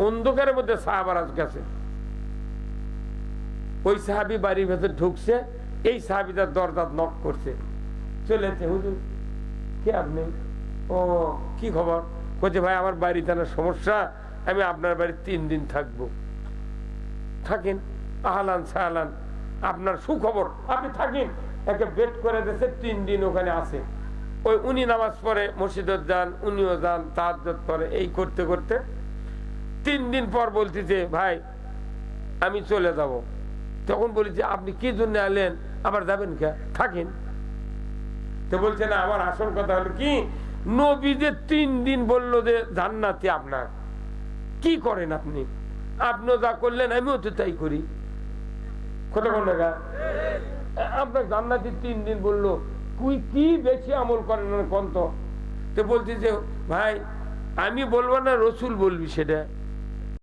অন্ধকারের মধ্যে সাহাবারা গেছে। ওই সাহাবি বাড়ির ভেতর ঢুকছে, এই সাহাবিটা দরজা নক করছে, চলেছে, হুজুর কে আপনি? ও কি খবর? বলছে ভাই আমার বাড়িতে না সমস্যা, আমি আপনার বাড়ি 3 দিন থাকবো। থাকেন, আহলান সাহলান, আপনার সুখবর, আপনি থাকেন। একে বেড করে দিয়েছে, 3 দিন ওখানে আছে। ওই উনি নামাজ পড়ে, মসজিদে যান, উনিও যান, তাহাজ্জুদ পড়ে, এই করতে করতে 3 দিন পর বলতেছে ভাই আমি চলে যাব। তখন বলি যে আপনি কি জন্য এলেন, আবার যাবেন কে? থাকেন। তো বলছে না, আমার আসল কথা হলো কি, নবী যে 3 দিন বললো যে জান্নাতি আপনার, কি করেন আপনি? আপনিও যা করলেন আমিও তো তাই করি। কতক্ষণ দেখা আপনার জান্নাতি 3 দিন বললো, কি বেশি আমল করেন কোন? তো বলছি যে ভাই আমি বলবো না, রসুল বলবি সেটা।